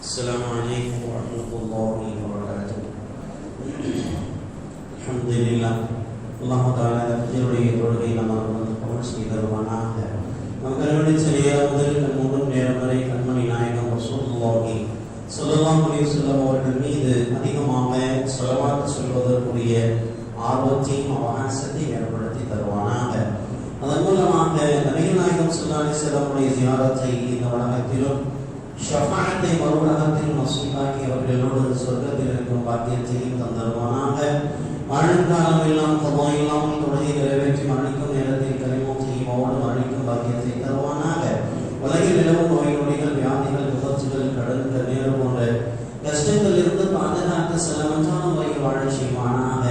السلام عليكم ورحمة الله وبركاته. الحمد لله. الله تعالى فجرடைய தொழுகையில் அமர்ந்து கவனம் செய்தருவானாக. மக்களுடைய சிறிய முதல் கண்முகம் நேரம் வரை கண்மணி நாயகம் ரசூலுல்லாஹி ஸல்லல்லாஹு அலைஹி வஸல்லம் அவர்கள் மீது அதிகமாக ஸலவாத் சொல்வதற்குரிய ஆர்வத்தையும் அவகாசத்தையும் ஏற்படுத்தி தருவானாக. அதன் மூலமாக நபிகள் நாயகம் ஸல்லல்லாஹு அலைஹி வஸல்லமுடைய ஜியாரத்தை இந்த உலகத்திலும் ஷஃபாஅத்தை மறுஉலகத்தில் நசீபாக்கி அவர்களோடு சொர்க்கத்தில் இருக்கும் பாக்கியத்தையும் தந்தருவானாக. வாழ்நாளம் எல்லாம் கதா இல்லாமல் தொழுகை நிறைவேற்றி மரணிக்கும் நேரத்தில் கலிமாத்தையும் அவனும் அழிக்கும் பாக்கியத்தை தருவானாக. உலகில் நிலவும் நோய் நொடிகள் வியாதிகள் விபத்துகள் கடன்கள் நேரம் போன்ற கஷ்டங்கள் இருந்து பாதுகாத்து செலவற்றான முறையில் வாழ செய்வானாக.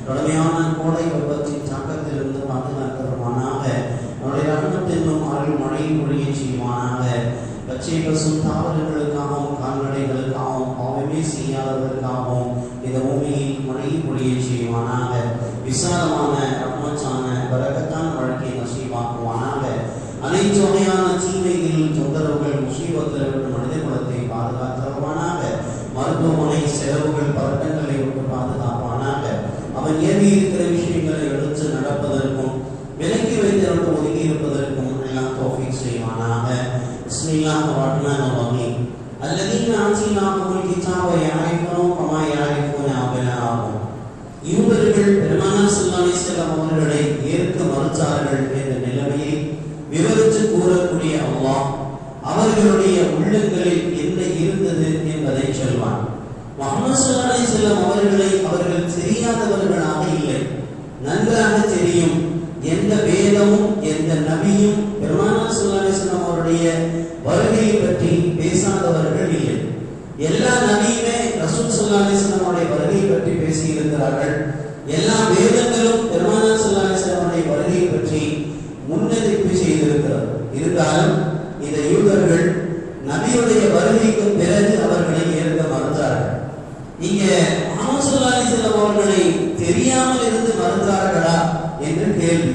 கடுமையான கோடை விபத்தின் தாக்கத்திலிருந்து பாதுகாத்து வருவானாக. அவருடைய ரஹ்மத்தின் அருள் மழை பொழிய செய்வானாக. பச்சை பசும் தாவரங்களுக்காகவும் கால்நடைகளுக்காகவும் பாவமே செய்யாதவர்களுக்காகவும் இந்த பூமியில் மழை பொழிய செய்வானாக. விசாலமான ரஹ்மத்தான பரக்கத்தான வாழ்க்கையை நசீபாக்குவானாக. அனைத்து வகையான தீமைகள் தொந்தரவுகள் முசீபத்தில் விட்டு மனித குலத்தை பாதுகாத்தருவானாக. மருத்துவமனை செலவுகள் பதட்டங்களை விட்டு பாதுகாப்பானாக. அவன் ஏறி இருக்கிற விஷயங்களை எடுத்து நடப்பதற்கும் விலக்கி வைத்து ஒதுங்கி இருப்பதற்கும் எல்லாம் தௌஃபீக் செய்வானாக. பிஸ்மில்லாஹிர் ரஹ்மானிர் ரஹீம். அல்லதீன ஆதீனாஹுல் கிதாப யஅரிஃபூன கமா யஅரிஃபூன அப்னாஅஹும். யூதர்கள் பெருமானார் ஸல்லல்லாஹு அலைஹி வஸல்லம் அவர்களை ஏற்க மறுத்தார்கள் என்ற நிலைமையை விவரித்து கூறக்கூடிய அல்லாஹ் அவர்களுடைய உள்ளங்களில் என்ன இருந்தது என்பதை சொல்வான். முஹம்மது ஸல்லல்லாஹு அலைஹி வஸல்லம் அவர்களை அவர்கள் தெரியாதவர்களாக இல்லை, நன்றாக தெரியும். எந்த வேதமும் எந்த நபியும் பெருமானார் ஸல்லல்லாஹு அலைஹி வஸல்லம் அவருடைய வருகையை பற்றி பேசாதவர்கள் இல்லை. எல்லா நபியுமே ரசூல் ஸல்லல்லாஹு அலைஹி வஸல்லம் அவருடைய வருகையை பற்றி பேசி இருக்கிறார்கள். எல்லா வேதங்களும் பெருமானார் ஸல்லல்லாஹு அலைஹி வஸல்லம் அவருடைய வருகையை பற்றி முன்னறிவிப்பு செய்திருக்கிறது. இருந்தாலும் இந்த யூதர்கள் நபியுடைய வருகைக்கு பிறகு அவர்களை ஏற்க மறுத்தார்கள். நீங்க முஹம்மது ஸல்லல்லாஹு அலைஹி வஸல்லம் அவர்களை தெரியாமல் இருந்து மறுத்தார்களா என்று கேள்வி.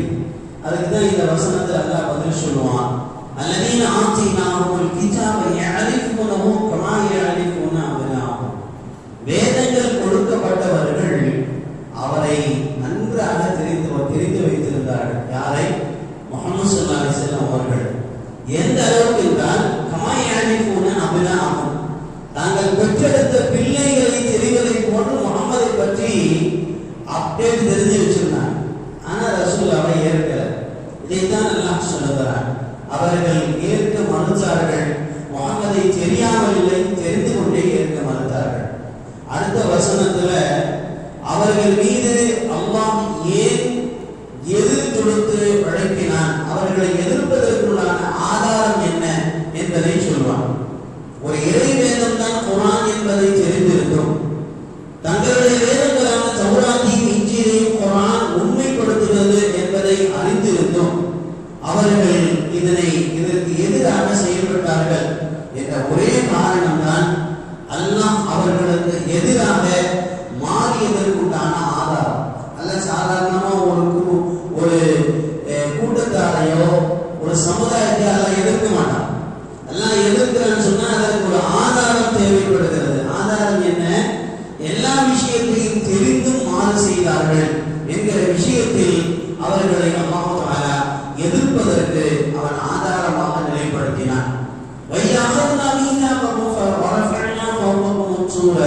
அதுக்கு தான் இந்த வசனத்தில் அல்லாஹ் பதில் சொல்லுவான். அல்லதீன ஆதீனாஹுல் கிதாப யஅரிஃபூனஹு கமா யஅரிஃபூன அப்னாஅஹும். வேதங்கள் கொடுக்கப்பட்டவர்கள் அவரை நன்றாக தெரிந்து வைத்திருந்தார்கள். யாரை? முஹம்மது ஸல்லல்லாஹு அலைஹி வஸல்லம் அவர்கள். எந்த அளவுக்கு என்றால் கமா யஅரிஃபூன அப்னாஅஹும், தாங்கள் பெற்றெடுத்த பிள்ளைகளை தெரிவதை போன்று முஹம்மதை பற்றி அப்டேட் தெரிஞ்சு வச்சிருந்தாங்க. ஆனால் ரசூல் அவரை ஏற்கல. இதைத்தான் அல்லாஹ் சொல்லுகிறார். அவர்கள் ஏற்க மறுத்தார்கள். முஹம்மதை தெரியாமல் இல்லை, தெரிந்து கொண்டே ஏற்க மறுத்தார்கள். அடுத்த வசனத்துல அவர்கள் மீது அல்லாஹ் ஏன் எதிர் கொடுத்து வழங்கினான், அவர்களை எதிர்ப்பதற்குள்ளான ஆதாரம் என்ன என்பதை சொல்வான். ஒரு இறை வேதம் தான் குர்ஆன் என்பதை தெரிந்திருக்கும். தங்களுடைய வேதங்களான தௌராத்தையும் இன்ஜீலையும் குர்ஆன் உண்மைப்படுத்துகிறது என்பதை அறிந்திருந்தும் அவர்கள் இதற்கு எதிராக செயல்பட்டார்கள் என்ற ஒரே காரணம்தான் அல்லாஹ் அவர்களுக்கு எதிராக மாறியதற்குண்டான ஆதாரம். அல்ல சாதாரணமா ஒரு கூட்டத்தாரையோ ஒரு சமுதாயத்தை எல்லாம் எதிர்க்க மாட்டான். எல்லாம் எதிர்க்கிறான்னு சொன்னா அதற்கு ஒரு ஆதாரம் தேவைப்படுகிறது. ஆதாரம் என்ன? எல்லா விஷயத்தையும் தெரிந்தும் மாறு செய்தார்கள் என்கிற விஷயத்தில் அவர்களை அல்லாஹ் தஆலா எதிர்ப்பதற்கு அவன் ஆதாரமாக நிலைப்படுத்தினான். வையஅஹதுனா மீஸாககும் ஃபரஃஅனா ஃபௌககும் ஸூர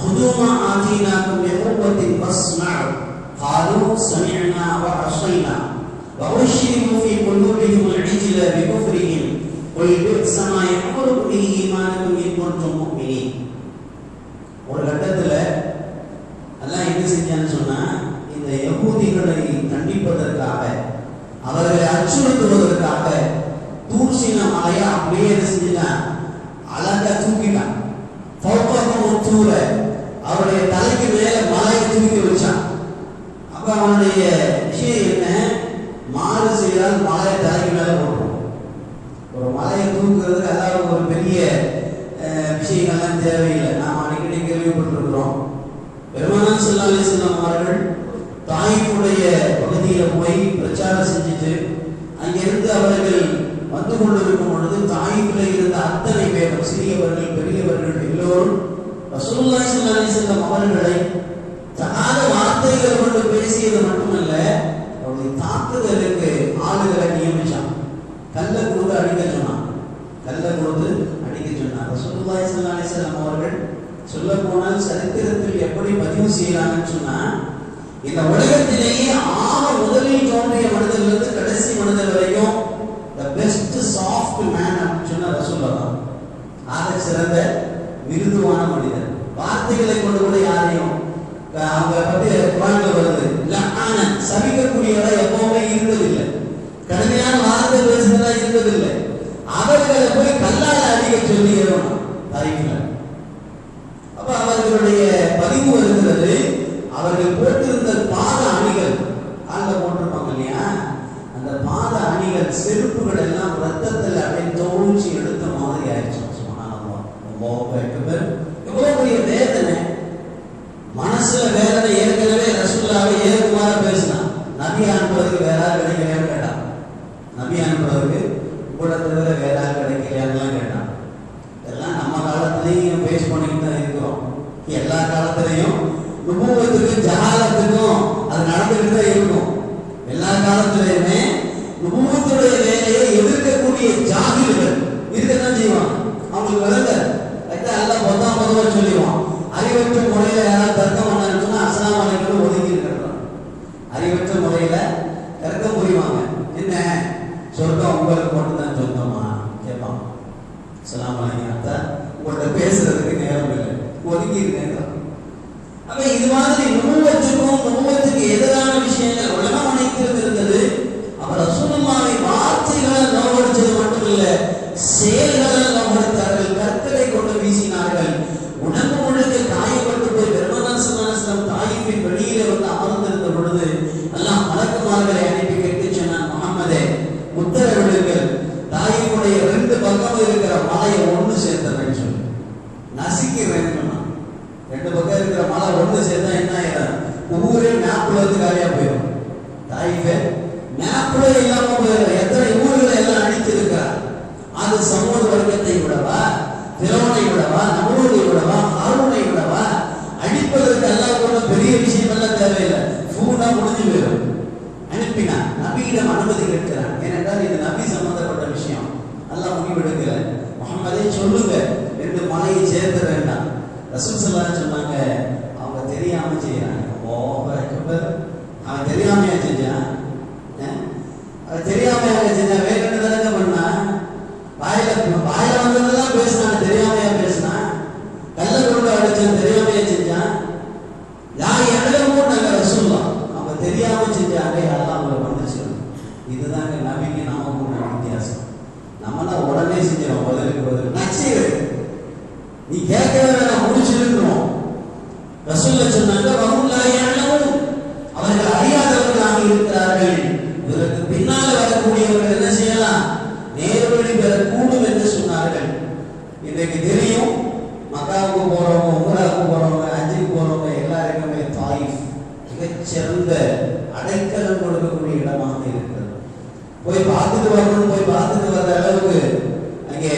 ஹுது மா ஆதீனாகும் பிகுவத்தின் வஸ்மஉ قالوا سمعنا وعصينا وأشربوا في قلوبهم العجل بكفرهم قل بئس ما يأمركم به إيمانكم إن كنتم مؤمنين. ஒரு கட்டத்துல அல்லாஹ் என்ன செஞ்சான்னு சொன்னா, இந்த யகூதிகளை தண்டிப்பதற்காக அவர்களை அச்சுறுத்துவதற்காக தூர்சின மலையை அப்படியே என்ன செஞ்சான், அழகா தூக்கிட்டான். அவருடைய தலைக்கு மேல மலையை தூக்கி வச்சான். அப்ப அவனுடைய விஷயம் என்ன? மாறு செய்தால் மலையை தலைக்கு மேல போடுறோம். ஒரு மலையை தூக்குறதுக்கு அதாவது ஒரு பெரிய விஷயங்கள்லாம் தேவையில்லை. நாம் அடிக்கடி கேள்விப்பட்டிருக்கிறோம். பெருமானார் ஸல்லல்லாஹு அலைஹி வஸல்லம் அவர்கள் தாயிஃபுடைய பகுதியில போய் பிரச்சாரம் செஞ்சுட்டு அங்கிருந்து அவர்கள் வந்து கொண்டிருக்கும் பொழுது தாயிலே இருந்த அத்தனை பேரும் சிறியவர்கள் பெரியவர்கள் எல்லோரும் ரசூலுல்லாஹி ஸல்லல்லாஹு அலைஹி வஸல்லம் அவர்களை தகாத வார்த்தைகள் கொண்டு பேசியது மட்டுமல்ல, அவருடைய தாக்குதலுக்கு ஆளுகளை நியமிச்சான். கல்ல கொடுத்து அடிக்க சொன்னான். ரசூலுல்லாஹி ஸல்லல்லாஹு அலைஹி வஸல்லம் அவர்கள் சொல்ல போனால் சரித்திரத்தில் எப்படி பதிவு செய்யறாங்கன்னு சொன்னா, இந்த உலகத்திலேயே முதலில் தோன்றிய மனிதர்களிருந்து கடைசி மனிதர் வரைக்கும் the best soft man அப்படின்னு சொன்ன ரசூலுல்லாஹ் தான். ஆக சிறந்த மிருதுவான மனிதர். வார்த்தைகளை கொண்டு கூட யாரையும் அவங்க பத்தி குர்ஆன்ல வருது, லஅன சபிக்கக்கூடியவரா எப்பவுமே இருந்ததில்லை, கடுமையான வார்த்தை பேசுறதா இருந்ததில்லை. அவர்களை போய் கல்லால அடிக்க சொல்லி தாய்ல. அப்ப அவர்களுடைய பதிவு வருகிறது, அவர்கள் போட்டிருந்த பாத அணிகள் ஆண்ட போட்டிருப்பாங்க இல்லையா, அந்த பாத அணிகள் செருப்புகள் எல்லாம் ரத்தத்தில் அப்படியே தோழ்ச்சி எடுத்த மாதிரி ஆயிடுச்சு. எவ்வளவு பெரிய வேதனை, மனசுல வேதனை. ஏற்கனவே ரசூலுல்லாஹ்வை ஏறுமாற பேசினான். நபி அனுப்புறதுக்கு வேற ஆள் கிடைக்கலையான்னு கேட்டான். நபி அனுப்புறதுக்கு கூட தவிர வேற ஆள் கிடைக்கலையான்னு கேட்டான். இதெல்லாம் நம்ம காலத்திலையும் பேஸ் பண்ணிட்டு தான் இருக்கிறோம். எல்லா காலத்திலையும் நுபுவத்துக்கு ஜஹாலத்துக்கும் அது நடந்துகிட்டு தான் இருக்கும். எல்லா காலத்திலையுமே நுபுவத்துடைய வேலையை எதிர்க்கக்கூடிய ஜாகில்கள் இருக்கத்தான் செய்வாங்க. அவங்களுக்கு விளங்க எல்லாம் பொதுவா சொல்லிடுவான். அறிவற்ற முறையில யாராவது தர்க்கம் பண்ணான்னு சொன்னா அஸ்ஸலாமு அலைக்கும் ஒதுக்கி இருக்கிறோம். அறிவற்ற முறையில தர்க்கம் புரிவாங்க. என்ன சொர்க்கம் உங்களுக்கு மட்டும்தான் சொந்தமா கேட்பான். அஸ்ஸலாமு அலைக்கும் அத்தா உங்கள்கிட்ட பேசுறதுக்கு நேரம் இல்லை, ஒதுக்கி இருக்கேன். அப்ப இது மாதிரி நுபுவத்துக்கு எதிரான விஷயங்கள் உலகம் அனைத்திலும் இருந்தது. அப்ப ரசூலுல்லாஹ்வை வார்த்தைகளால் நோவடிச்சது மட்டும் இல்ல, செயல்களால் நோவடித்தார்கள். கற்களை கொண்டு வீசினார்கள். உடம்பு முழுக்க காயப்பட்டு போய் பெருமானார் ஸல்லல்லாஹு அலைஹி வஸல்லம் தாயிஃபின் வெளியிலே வந்து அமர்ந்திருந்த பொழுது அல்லாஹ் மலக்குமார்களை அனுப்பி கேட்டு சொன்னான், முஹம்மதே உத்தரவிடுங்கள், தாயிஃபுடைய 2 பக்கம் இருக்கிற மலையை ஒன்று சேர்த்தேன்னு சொல்லி நசுக்கிறேன்னு சொன்னான். 2 பக்கம் இருக்கிற மலை ஒன்று சேர்த்தா என்ன ஆயிடும்? ஊரே மேப்ல இருந்து காலியா போயிடும். தாயிஃபே மேப்ல இல்லாம போயிடும். எத்தனை ஊர்களை எல்லாம் அழித்திருக்கிறார். அது சமூக வர்க்கத்தை விடவா, திரவனை விடவா, நபூரை விடவா, ஹாரூனை விடவா? அழிப்பதற்கு அல்லாஹ் கூட பெரிய விஷயம் எல்லாம் தேவையில்லை. ஃபூனா முடிஞ்சு போயிடும். அனுப்பினா நபியிடம் அனுமதி கேட்கிறான். ஏனென்றால் இது நபி சம்பந்தப்பட்ட விஷயம். அல்லாஹ் முடிவெடுக்கல. முஹம்மதே சொல்லுங்க 2 மலையை சேர்த்த வேண்டாம். ரசூல் ஸல்லல்லாஹு அலைஹி சொன்னாங்க, அவங்க தெரியாம செய்யறாங்க. அவன் தெரியாமையா செஞ்சான்? அவன் தெரியாமையா செஞ்சா வேற தானே பண்ணா? வாயில வந்ததெல்லாம் பேசினான், தெரியாமையா பேசினான். கல்ல கொண்டு அடிச்சான், தெரியாமையா செஞ்சான். யார் எவ்வளவு நாங்க ரசூலுல்லாஹ் அவங்க தெரியாம செஞ்சாங்க, அல்லாஹ் அவங்களை வந்துச்சு. இதுதாங்க நபிக்கு நமக்கு உள்ள வித்தியாசம். நம்மளாம் உடனே செஞ்சிடும், பதிலுக்கு நச்சீரு நீ கேட்கவே வேணாம், முடிச்சிருக்கிறோம். ரசூலுல்லாஹ் சொன்னாங்க, அவர்கள் அறியாதவர்களாக இருக்கிறார்கள். இதற்கு பின்னால் வரக்கூடியவர்கள் என்ன செய்யலாம்? நேர்வழி பெறக்கூடும் என்று சொன்னார்கள். இன்றைக்கு தெரியும், மக்காவுக்கு போறவங்க, உம்ராவுக்கு போறவங்க, ஹஜ்ஜுக்கு போறவங்க எல்லாருக்குமே தாயிஃப் மிகச்சிறந்த அடைக்கலம் கொடுக்கக்கூடிய இடமாக இருக்கிறது. போய் பார்த்துட்டு வரணும், போய் பார்த்துட்டு வர்ற அளவுக்கு அங்கே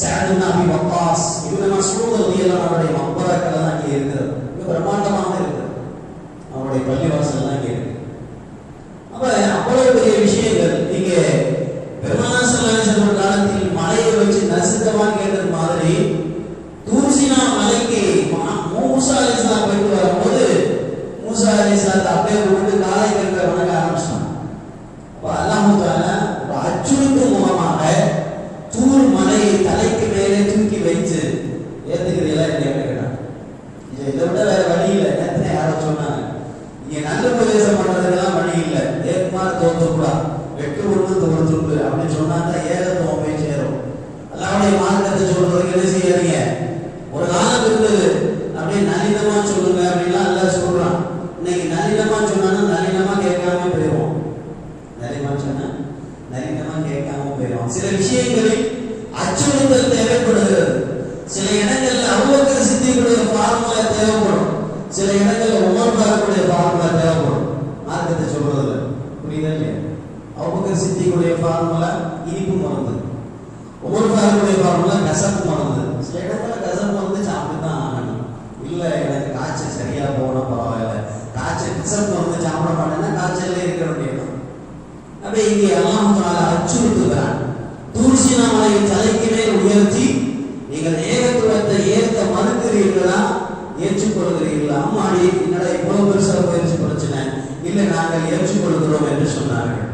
சஅத் இப்னு அபி வக்காஸ், இப்னு மஸ்ஊத் ரலியல்லாஹு அவருடைய மக்பரக்கள் எல்லாம் அங்கே இருக்கிறது. மிக பிரம்மாண்டமாக இருக்கிறது. அவருடைய பள்ளிவாசல் எல்லாம் அங்கே இருக்கு. அப்ப அவ்வளவு பெரிய விஷயங்கள். நீங்க பெருமானார் ஸல்லல்லாஹு அலைஹி வஸல்லம் காலத்தில் மலையை வச்சு நசுக்கமான்னு கேட்டது மாதிரி தூர்சினா மலைக்கு மூசா அலைஹிஸ்ஸலாம் போயிட்டு வரும்போது மூசா அலைஹிஸ்ஸலாத்தை அப்படியே விட்டு காலை கட்ட வணங்க ஆரம்பிச்சாங்க. அப்ப அல்லாஹ் தஆலா ஒரு அச்சுறுத்தும் முகமாக தூர் மலையை தலைக்கு மேலே தூக்கி நீங்கள் ஏகத்துவத்தை ஏற்க மறுக்கிறீர்களா, ஏற்றுக்கொள்கிறீர்களா? அம்மாடி என்னடா இவ்வளவு பெருசா போயிடுச்சு பிரச்சனை, இல்லை நாங்கள் ஏற்றுக்கொள்கிறோம் என்று சொன்னார்கள்.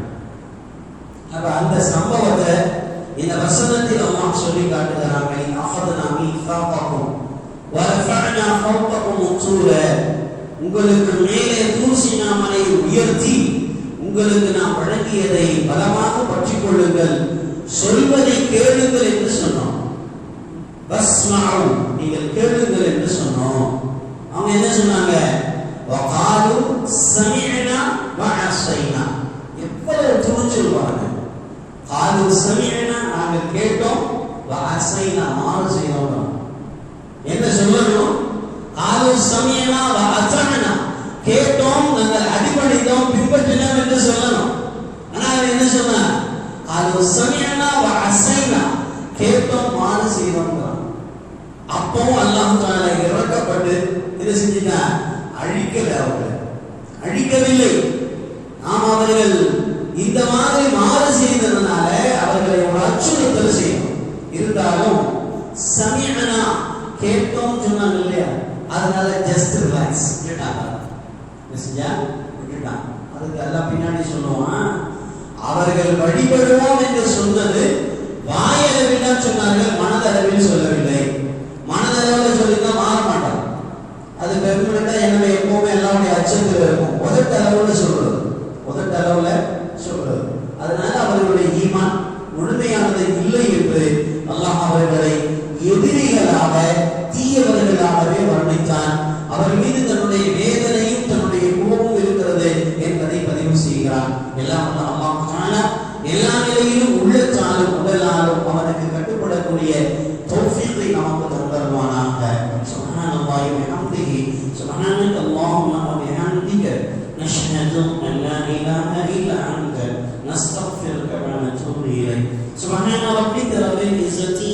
அப்ப அந்த சம்பவத்தை இந்த வசனத்தில் அல்லாஹ் சொல்லி காட்டுகிறாங்க. அஹதனா மீசாகும் வரஃபஅனா ஃபௌககும் தூர, உங்களுக்கு மேலே தூசினாமலை உயர்த்தி உங்களுக்கு நாம் வழங்கியதை பலமாக பற்றிக் கொள்ளுங்கள், சொல்வதை கேளுங்கள் என்று சொன்னோம். வஸ்மஉ, நீங்கள் கேளுங்கள் என்று சொன்னோம். அவங்க என்ன சொன்னாங்க? வகாலு சமிஅனா வஅஸைனா. எவ்வளவு துணிச்சல் பாருங்க. காலு சமிஅனா, நாங்கள் கேட்டோம், வஅஸைனா, மாறு செய்தோம். என்ன சொல்லணும்? காலு சமிஅனா வஅஸனா, கேட்டோம், நாங்கள் அடிபணித்தோம், பின்பற்றினோம் என்று சொல்லணும். ஆனால் என்ன சொன்னா? காலு சமிஅனா வஅஸைனா, கேட்டோம், மாறு செய்தோம். அப்பவும் அல்லாஹ் தஆலா இறக்கப்பட்டு என்ன செஞ்சிட்டா? அழிக்கல. அவர்கள் அழிக்கவில்லை. நாம் அவர்கள் இந்த மாதிரி மாறு செய்ததனால அவர்களை ஒரு அச்சுறுத்தல் செய்யும். இருந்தாலும் சமிஅனா, கேட்டோம் சொன்னாங்க இல்லையா, அதனால ஜஸ்ட் ரிலாக்ஸ் விட்டுட்டாங்க. அதுக்கு எல்லாம் பின்னாடி சொல்லுவான், அவர்கள் வழிபடுவோம் என்று சொன்னது வாயளவில் தான் சொன்னார்கள், மனதளவில் சொல்லவில்லை. மனதளவில் சொல்லிதான் மாற மாட்டாங்க. அது பெருமையா எனவே எப்பவுமே எல்லாருடைய அச்சத்தில் இருக்கும். உதட்டளவுல சொல்றது, உதட்டளவுல சொல்றது. அதனால அவர்களுடைய ஈமான் முழுமையானது இல்லை என்று அல்லாஹ் அவர்களை எதிரிகளாக, தீயவர்களாகவே வர்ணித்தான். அவர் மீது தன்னுடைய வேதனையும் தன்னுடைய கோபமும் இருக்கிறது என்பதை பதிவு செய்கிறார். எல்லாம் அல்லாஹ் தஆலா எல்லா நிலையிலும் உள்ளத்தாலும் உடலாலும் அவனுக்கு கட்டுப்படக்கூடிய தௌஃபீகை நமக்கு தந்தருவானாக. சுப்ஹானல்லாஹி வ பிஹம்திஹி, சுப்ஹானக அல்லாஹும்ம வ பிஹம்திக, நஷ்ஹது அன் லா இலாஹ இல்லா அன்த, நஸ்தக்ஃபிருக வ நதூபு இலைக். சுப்ஹான ரப்பிக ரப்பில் இஸ்ஸத்தி